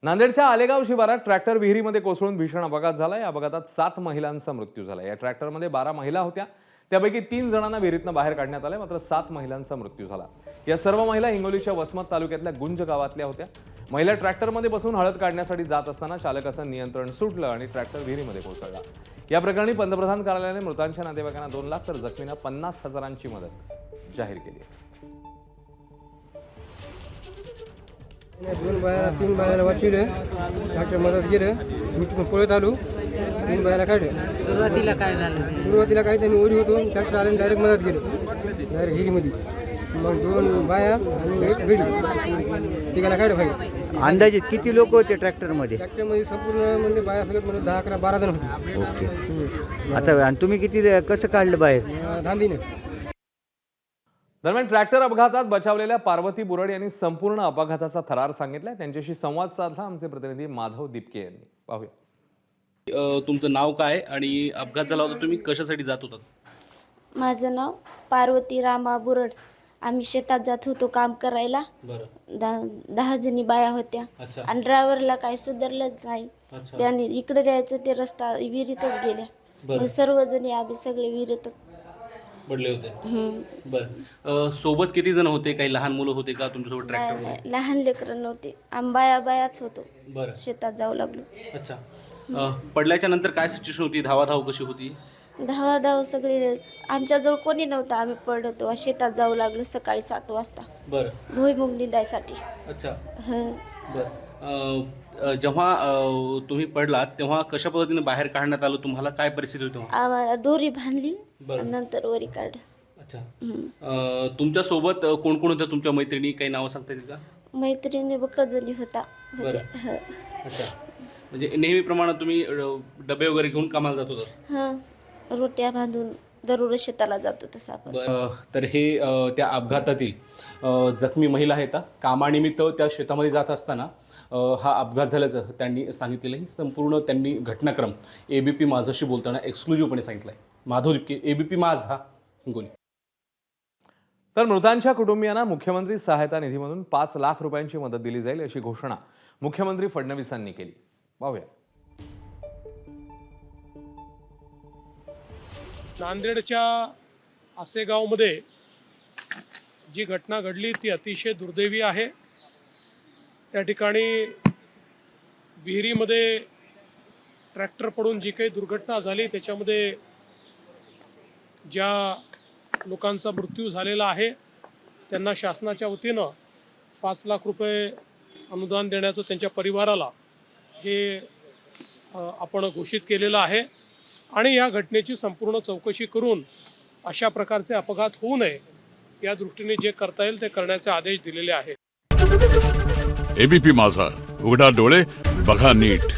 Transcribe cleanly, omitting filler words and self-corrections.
नांदेडच्या आलेगाव शिवारात ट्रॅक्टर विहिरीमध्ये कोसळून भीषण अपघात झाला। या अपघातात 7 महिलांचा मृत्यू झाला। या ट्रॅक्टरमध्ये 12 महिला होत्या, त्यापैकी 3 जणांना विहिरीतून बाहेर काढण्यात आले, मात्र 7 महिलांचा मृत्यू झाला। या सर्व महिला हिंगोलीच्या वसमत तालुक्यातल्या गुंज गावातल्या होत्या। महिला ट्रॅक्टरमध्ये बसून हळद काढण्यासाठी जात असताना चालकाचं नियंत्रण सुटलं आणि ट्रॅक्टर विहिरीमध्ये कोसळला। या प्रकरणी पंतप्रधान कार्यालयाने मृतांच्या नातेवाईकांना 2 लाख तर जखमींना 50,000ची मदत जाहीर केली आहे। 2 बाया 3 बायाला वाचविलं, डॉक्टर मदत केलं, मी तिथून पळत आलो, 3 बायाला काढलं। सुरुवातीला काय झालं? सुरुवातीला काही मी ओढी होतो, डॉक्टर आले डायरेक्ट मदत केलं, डायरेक्ट हिरीमध्ये। मग 2 बाया आणि 1 गडी तिघाला काढलं पाहिजे। अंदाजित किती लोक होते ट्रॅक्टरमध्ये? ट्रॅक्टरमध्ये संपूर्ण म्हणजे बाया सगळं म्हणजे 10, 11, 12 जण होते। ओके। आता आणि तुम्ही किती कसं काढलं बाहेर? धांदीने। दरम्यान ट्रॅक्टर अपघातात बचावलेल्या पार्वती बुरड यांनी संपूर्ण अपघाताचा थरार सांगितलाय। त्यांच्याशी संवाद साधला आमचे प्रतिनिधी माधव दिपके यांनी। पाहूया। तुमचं नाव काय आणि अपघात झाला होता, तुम्ही कशासाठी जात होतात? माझं नाव पार्वती रामा बुरड। आम्ही शेतात जात होतो काम करायला। बरं। 10 जणी बाया होत्या अच्छा आणि ड्रायव्हरला काही सुधारलंच नाही। अच्छा त्याने इकडे जायचं ते रस्ता विहिरीतच गेल्या। मग सर्वजणी आम्ही सगळे विहिरीतच पडले होते। बरं। सोबत किती जण होते? काही लहान मुलं होते का तुमच्यासोबत ट्रॅक्टर? लहान लेकरं नव्हते, आम्ही बायाच होतो। बरं। शेतात जाऊ लागलो। अच्छा। पडल्याच्या नंतर काय सिच्युएशन होती? धावाधाव कशी होती? धावाधाव सगळे, आमच्याजवळ कोणी नव्हतं, आम्ही पडतो शेतात जाऊ लागलो सकाळी 7 वाजता बरं। भुईमुग निंदायसाठी। अच्छा। हं। बरं। जेव्हा तुम्ही पडलात तेव्हा कशा पद्धतीने बाहेर काढण्यात आलं? तुम्हाला काय परिस्थिती होती तेव्हा? आम्हाला दोरी बांधली बरं। आणि नंतर वरी काढ। अच्छा। तुमच्या सोबत कोण कोण होत्या तुमच्या मैत्रिणी? काही नावं सांगता येतील का? मैत्रिणी बकजणी होता होत्या। हं. अच्छा। म्हणजे नेहमीप्रमाणे तुम्ही डबे वगैरे घेऊन कामाला जात होता? हं, रोट्या बांधून दररोज शेताला जातो तसं आपण। तर हे त्या अपघातातील जखमी महिला आहेत। कामानिमित्त त्या शेतामध्ये जात असताना हा अपघात झाल्याचं त्यांनी सांगितलेलं आहे। संपूर्ण त्यांनी घटनाक्रम ABP माझाशी बोलताना एक्सक्लुझिव्हपणे सांगितलं आहे। माधव दिपके, ABP माझ, हिंगोली। तर मृतांच्या कुटुंबियांना मुख्यमंत्री सहायता निधीमधून 5 लाख रुपयांची मदत दिली जाईल अशी घोषणा मुख्यमंत्री फडणवीसांनी केली। पाहूया। नांदेडच्या आसेगावमध्ये जी घटना घडली ती अतिशय दुर्दैवी आहे। त्या ठिकाणी विहिरीमध्ये ट्रॅक्टर पडून जी काही दुर्घटना झाली त्याच्यामध्ये ज्या लोकांचा मृत्यू झालेला आहे त्यांना शासनाच्या वतीनं 5 लाख रुपये अनुदान देण्याचं त्यांच्या परिवाराला हे आपण घोषित केलेलं आहे। आणि या घटनेची संपूर्ण चौकशी करून अशा प्रकारचे अपघात होऊ नये या दृष्टीने जे करता येईल ते करण्याचे आदेश दिलेले आहेत। ABP माझा, उघडा डोळे बघा नीट।